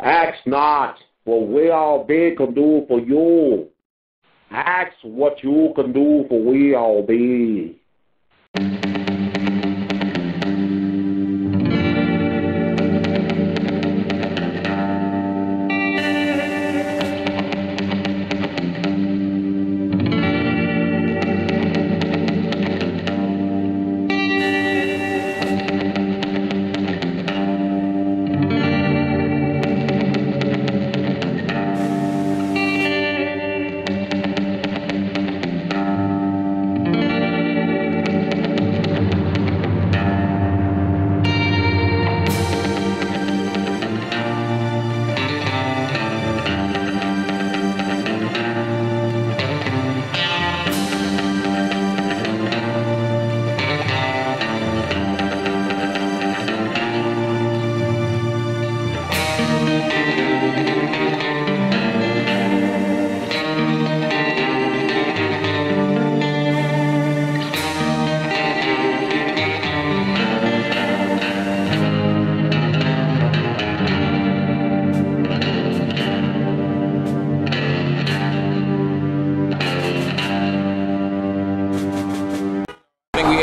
Ask not what we all be can do for you. Ask what you can do for we all be.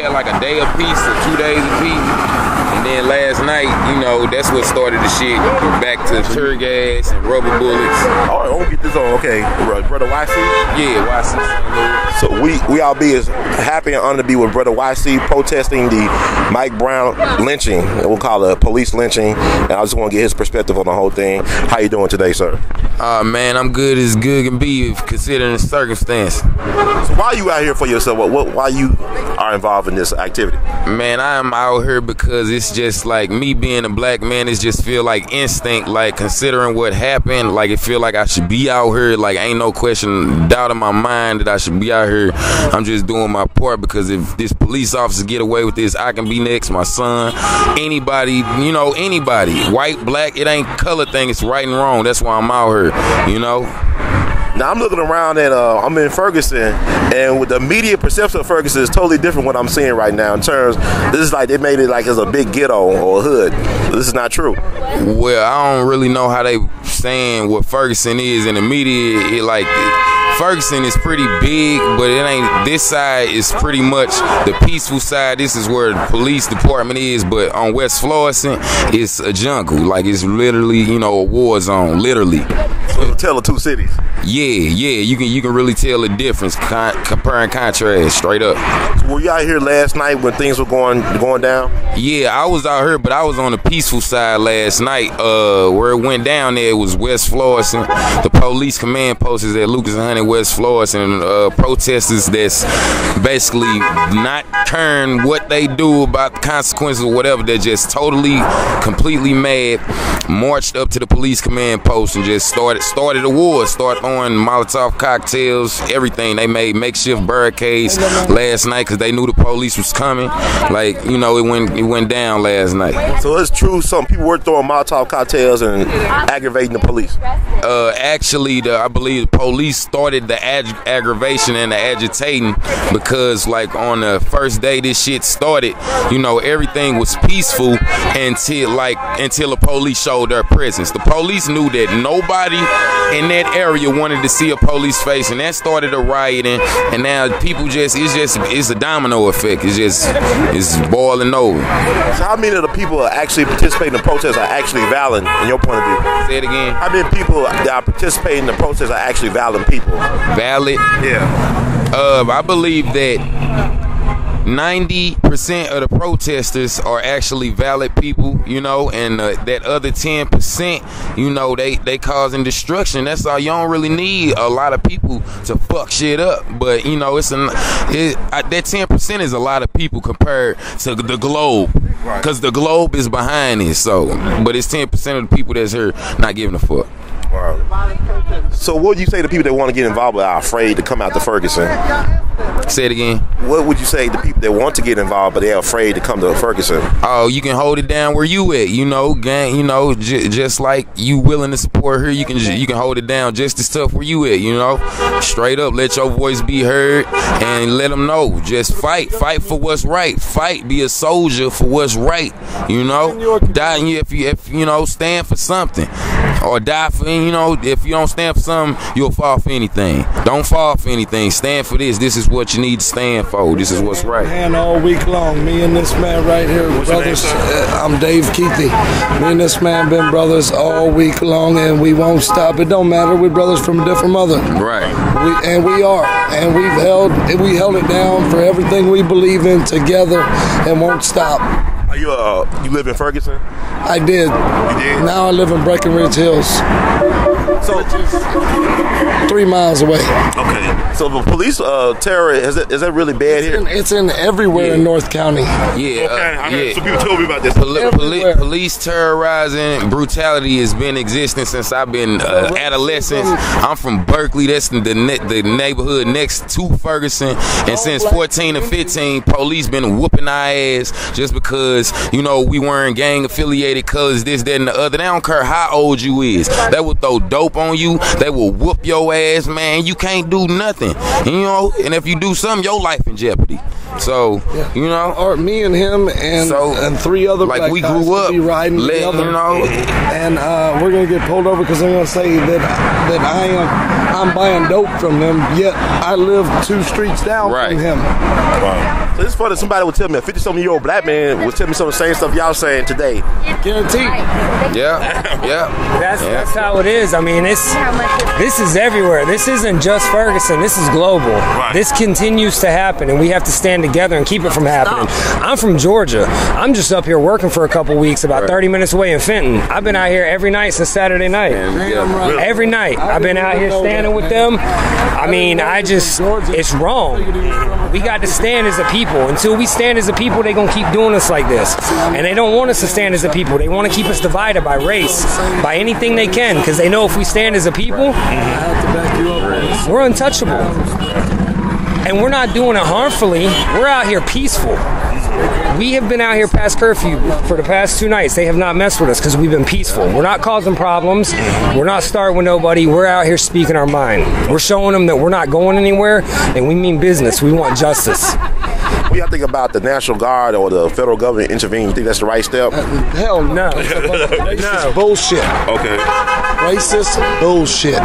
Like a day apiece or 2 days apiece, and then last night, you know, that's what started the shit. Back to tear gas and rubber bullets. Oh, I won't get this on. Okay, brother YC. Yeah, YC. So we all be as happy and honored to be with brother YC protesting the Mike Brown lynching. We'll call it a police lynching, and I just want to get his perspective on the whole thing. How you doing today, sir? Man, I'm good as good can be considering the circumstance. So why are you out here for yourself? Why you are involved in this activity? Man, I am out here because it's just like me being a black man. It just feel like instinct, like considering what happened. Like it feel like I should be out here. Like ain't no question, doubt in my mind that I should be out here. I'm just doing my part because if this police officer get away with this, I can be next. My son, anybody, you know, anybody, white, black, it ain't color thing. It's right and wrong. That's why I'm out here. You know. Now I'm looking around and I'm in Ferguson, and with the media perception of Ferguson is totally different what I'm seeing right now. In terms, this is like they made it like it's a big ghetto or a hood. This is not true. Well, I don't really know how they saying what Ferguson is in the media. It like Ferguson is pretty big, but it ain't. This side is pretty much the peaceful side. This is where the police department is, but on West Florissant, it's a jungle. Like it's literally, you know, a war zone, literally. So you tell the two cities. Yeah, you can really tell the difference, compare and contrast, straight up. So were you out here last night when things were going down? Yeah, I was out here, but I was on the peaceful side last night. Where it went down there, it was West Florissant. The police command post is at Lucas and Honey, West Florissant. Protesters that's basically not caring what they do about the consequences or whatever. They're just totally, completely mad. Marched up to the police command post and just started a war. Started throwing Molotov cocktails, everything. They made makeshift barricades last night because they knew the police was coming. Like, you know, it went down last night. So it's true some people were throwing Molotov cocktails and aggravating the police? Actually, I believe the police started the aggravation and the agitating because, like, on the first day this shit started, you know, everything was peaceful until the police showed their presence. The police knew that nobody in that area wanted to see a police face, and that started a rioting, and now people it's a domino effect. It's boiling over. So how many of the people are actually participating in the protests are actually violent in your point of view? Say it again. How many people that are participating in the protests are actually violent people? Valid? Yeah. I believe that 90% of the protesters are actually valid people, you know, and that other 10%, you know, they causing destruction. That's all. You don't really need a lot of people to fuck shit up, but you know, that 10% is a lot of people compared to the globe, because the globe is behind it. So, but it's 10% of the people that's here not giving a fuck. Wow. So what would you say to people that want to get involved but are afraid to come out to Ferguson? Say it again. What would you say to people that want to get involved but they're afraid to come to Ferguson? Oh, you can hold it down where you at, you know, gang. You know, just like you willing to support her, you can hold it down just as tough where you at, you know. Straight up, let your voice be heard and let them know. Just fight for what's right. Fight, be a soldier for what's right, you know. Die if you know, stand for something. or die for, you know, if you don't stand for something, you'll fall for anything. Don't fall for anything. Stand for this. This is what you need to stand for. This is what's right. And all week long, me and this man right here, brothers. I'm Dave Keithy. Me and this man been brothers all week long, and we won't stop. It don't matter. We're brothers from a different mother. Right. We are, and we held it down for everything we believe in together, and won't stop. Are you live in Ferguson? I did. You did? Now I live in Breckenridge Hills. So 3 miles away. Okay. So the police terror is that really bad here? It's in everywhere in North County. Yeah. Okay. I heard some people told me about this. Police terrorizing, brutality has been existing since I've been adolescent. I'm from Berkeley. That's the neighborhood next to Ferguson. And since 14 or 15, police been whooping our ass just because, you know, we weren't gang affiliated, cause this, that, and the other. They don't care how old you is. They will throw dope on you. They will whoop your ass, man. You can't do nothing, you know. And if you do something, your life in jeopardy. So, you know, or me and him and 3 other like black we guys grew up be riding together, you know, and we're gonna get pulled over because they're gonna say that I'm buying dope from them, yet I live 2 streets down from him. Wow. So it's funny. Somebody would tell me, a 50-something-year-old black man would tell me some of the same stuff y'all saying today. Guaranteed. Yeah. That's how it is. I mean, this is everywhere. This isn't just Ferguson. This is global. Right. This continues to happen, and we have to stand together and keep it from happening. I'm from Georgia. I'm just up here working for a couple weeks, about 30 minutes away in Fenton. I've been out here every night since Saturday night. Every night. I've been out here standing with them. I mean, it's wrong. We got to stand as a people. Until we stand as a people, they're going to keep doing us like this. And they don't want us to stand as a people. They want to keep us divided by race, by anything they can, because they know if we stand as a people, we're untouchable. And we're not doing it harmfully. We're out here peaceful. We have been out here past curfew for the past 2 nights. They have not messed with us because we've been peaceful. We're not causing problems. We're not starting with nobody. We're out here speaking our mind. We're showing them that we're not going anywhere, and we mean business. We want justice. What do y'all think about the National Guard or the federal government intervening? You think that's the right step? Hell no. Racist bullshit. Okay. Racist bullshit.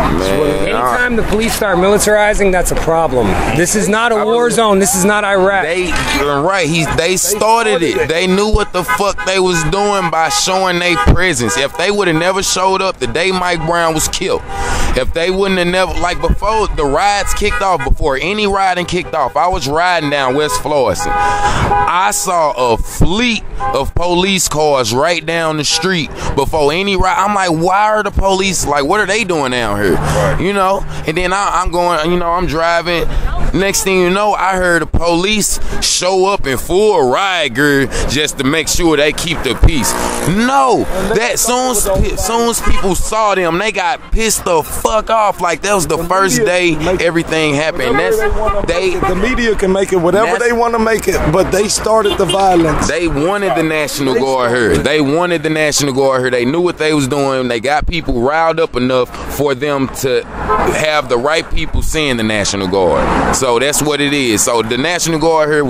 Man, anytime the police start militarizing, that's a problem. This is not a war zone. This is not Iraq. They started it. They knew what the fuck they was doing by showing their presence. If they would have never showed up the day Mike Brown was killed, if they wouldn't have never, like before the riots kicked off, before any rioting kicked off, I was riding down West Florissant. I saw a fleet of police cars right down the street before any riot. I'm like, why are the police, like, what are they doing down here? Right. You know, and then I'm going, you know, I'm driving. Next thing you know, I heard the police show up in full riot gear just to make sure they keep the peace. No, that soon as people saw them, they got pissed the fuck off. Like that was the first day everything happened. The media can make it whatever they want to make it, but they started the violence. They wanted the National Guard here. They wanted the National Guard here. They knew what they was doing. They got people riled up enough for them to have the right people seeing the National Guard. So that's what it is. So the National Guard here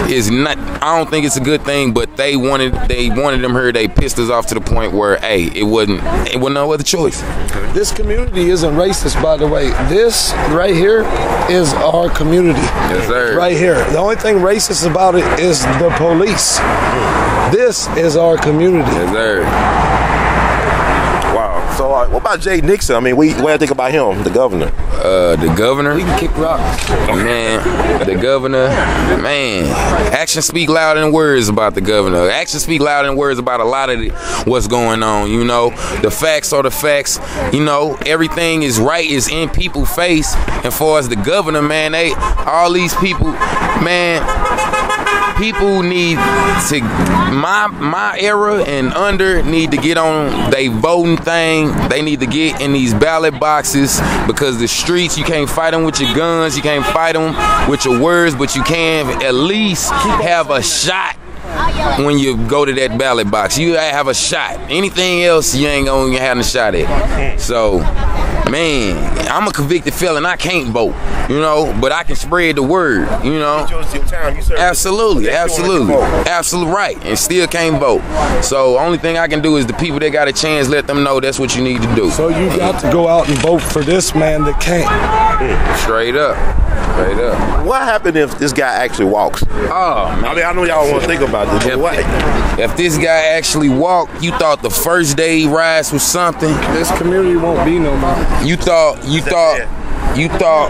is not. I don't think it's a good thing, but they wanted them here. They pissed us off to the point where, hey, it wasn't no other choice. This community isn't racist, by the way. This right here is our community. Yes, sir. Right here. The only thing racist about it is the police. This is our community. Yes, sir. Wow. So what about Jay Nixon? I mean, what do you think about him, the governor? The governor? He can kick rocks. Man, the governor, man. Actions speak louder than words about the governor. Actions speak louder than words about a lot of what's going on, you know. The facts are the facts. You know, everything is in people's face. And far as the governor, man, all these people, man, people need to, my era and under need to get on they voting thing. They need to get in these ballot boxes, because the streets, you can't fight them with your guns, you can't fight them with your words, but you can at least have a shot. When you go to that ballot box, you have a shot. Anything else, you ain't gonna have a shot at. So Man, I'm a convicted felon. I can't vote, you know, but I can spread the word, you know. Absolutely, absolutely, absolutely right, and still can't vote. So only thing I can do is the people that got a chance, let them know that's what you need to do. So you got to go out and vote for this man that can't. Straight up. Straight up. What happened if this guy actually walks? Oh, man. I mean, I know y'all want to think about this, but what? If this guy actually walked, you thought the first day he rides was something. This community won't be no more. You thought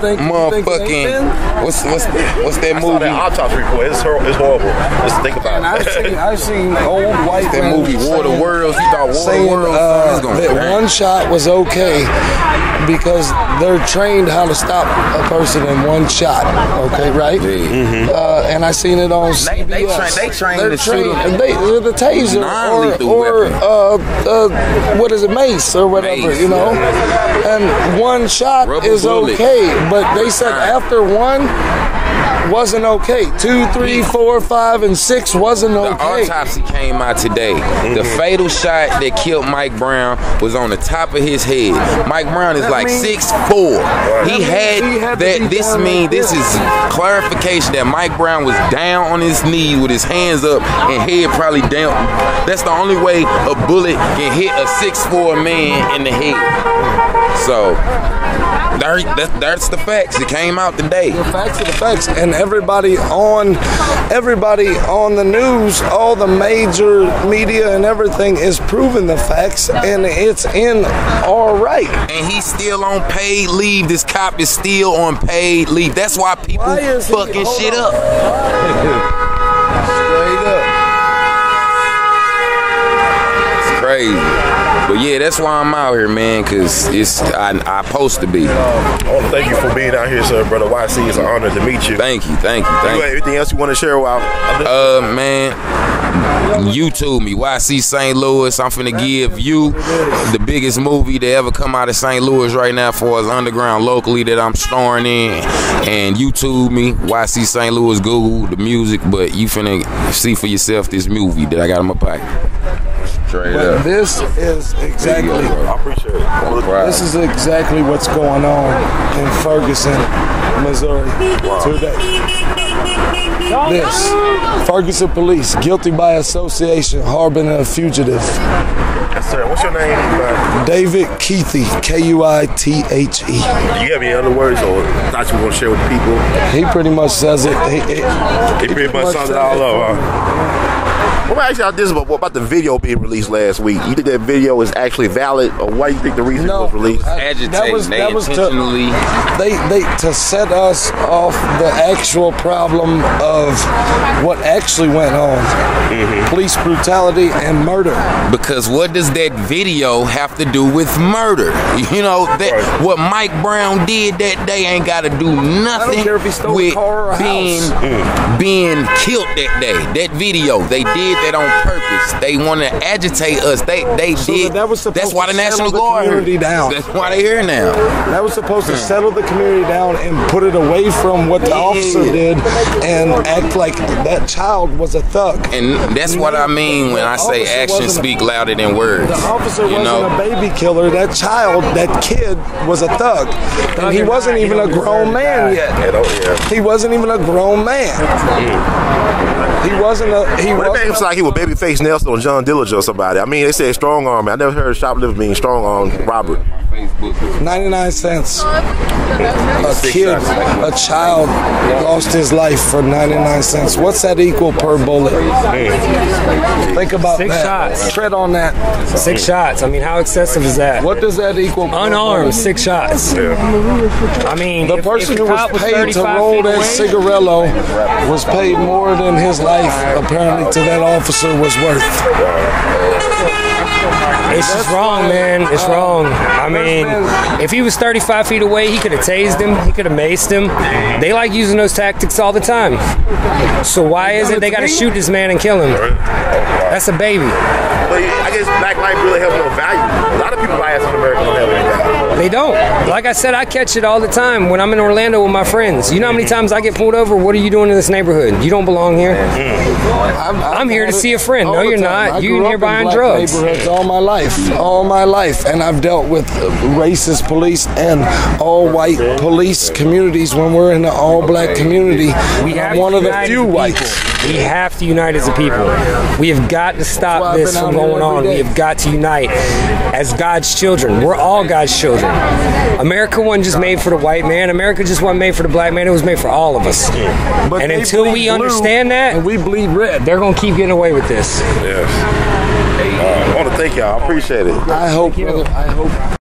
motherfucking what's that movie? That autopsy report. It's horrible. Just think about it. I've seen old white that movie War of the Worlds. You thought War of the Worlds that one shot was okay because they're trained how to stop a person in one shot. Okay, right? And I seen it on CBS. They trained to shoot them. The taser or what is it, mace or whatever, you know. And one shot is okay, but they said after one wasn't okay. 2, 3, 4, 5, and 6 wasn't okay. The autopsy came out today. The fatal shot that killed Mike Brown was on the top of his head. Mike Brown is like 6'4". He had that. This is clarification that Mike Brown was down on his knee with his hands up and head probably down. That's the only way a bullet can hit a 6'4" man in the head. So that's the facts. It came out today. The facts are the facts, and everybody on the news, all the major media and everything is proving the facts, and it's in all right. And he's still on paid leave. This cop is still on paid leave. That's why people fucking shit up. Straight up. It's crazy. But yeah, that's why I'm out here, man, because I'm supposed to be. I want to thank you for being out here, sir, brother YC. It's an honor to meet you. Thank you. Anything else you want to share with man, YouTube me, YC St. Louis. I'm finna give you the biggest movie to ever come out of St. Louis right now for us underground locally that I'm starring in. And YouTube me, YC St. Louis, Google the music, but you finna see for yourself this movie that I got in my pocket. But this is exactly. I appreciate it. This is exactly what's going on in Ferguson, Missouri today. This Ferguson police guilty by association harboring a fugitive. Yes, sir. What's your name? David Keithy, Kuithe. Do you have any other words or thoughts you want to share with people? He pretty much says it. He pretty much sums it all up, huh? Let me ask y'all this about the video being released last week. You think that video is actually valid, or why do you think the reason it was released? That was intentionally. They to set us off the actual problem of what actually went on. Police brutality and murder. Because what does that video have to do with murder? You know, that what Mike Brown did that day ain't got to do nothing with being killed that day. That video, they did that on purpose. They want to agitate us. They did. That's why the National Guard. That's why they're here now. That was supposed to settle the community down and put it away from what the officer did and act like that child was a thug. And that's what I mean when I say actions speak louder than words. The officer wasn't a baby killer. That child, that kid, was a thug. And he wasn't even a grown man yet. He wasn't even a grown man. He wasn't a. He It makes like he was Babyface Nelson or John Dillinger or somebody. I mean, they said strong arm. I never heard of shoplifting being strong arm robbery. 99 cents. A child lost his life for 99 cents. What's that equal per bullet? Think about 6 that. shots. Tread on that. 6 shots. I mean, how excessive is that? What does that equal? Unarmed, 6 shots. I mean, the person who was paid to roll that cigarello was paid more than his life, apparently, to that officer was worth. It's just wrong, man. It's wrong. I mean, if he was 35 feet away, he could have tased him. He could have maced him. They like using those tactics all the time. So why is it they got to shoot this man and kill him? That's a baby. But I guess black life really has no value. A lot of people bias on America don't have any value. They don't. Like I said, I catch it all the time when I'm in Orlando with my friends. You know how many times I get pulled over? What are you doing in this neighborhood? You don't belong here. I'm here to see a friend. No, you're not. You're in here buying drugs. Neighborhoods all my life, and I've dealt with racist police and all-white police communities when we're in the all-black community. I'm one of the few whites. We have to unite as a people. We have got to stop this from going on. We have got to unite as God's children. We're all God's children. America wasn't just made for the white man. America just wasn't made for the black man. It was made for all of us. But and until we understand that, and we bleed red, they're going to keep getting away with this. Yes. I want to thank y'all. I appreciate it. I hope, brother. I hope.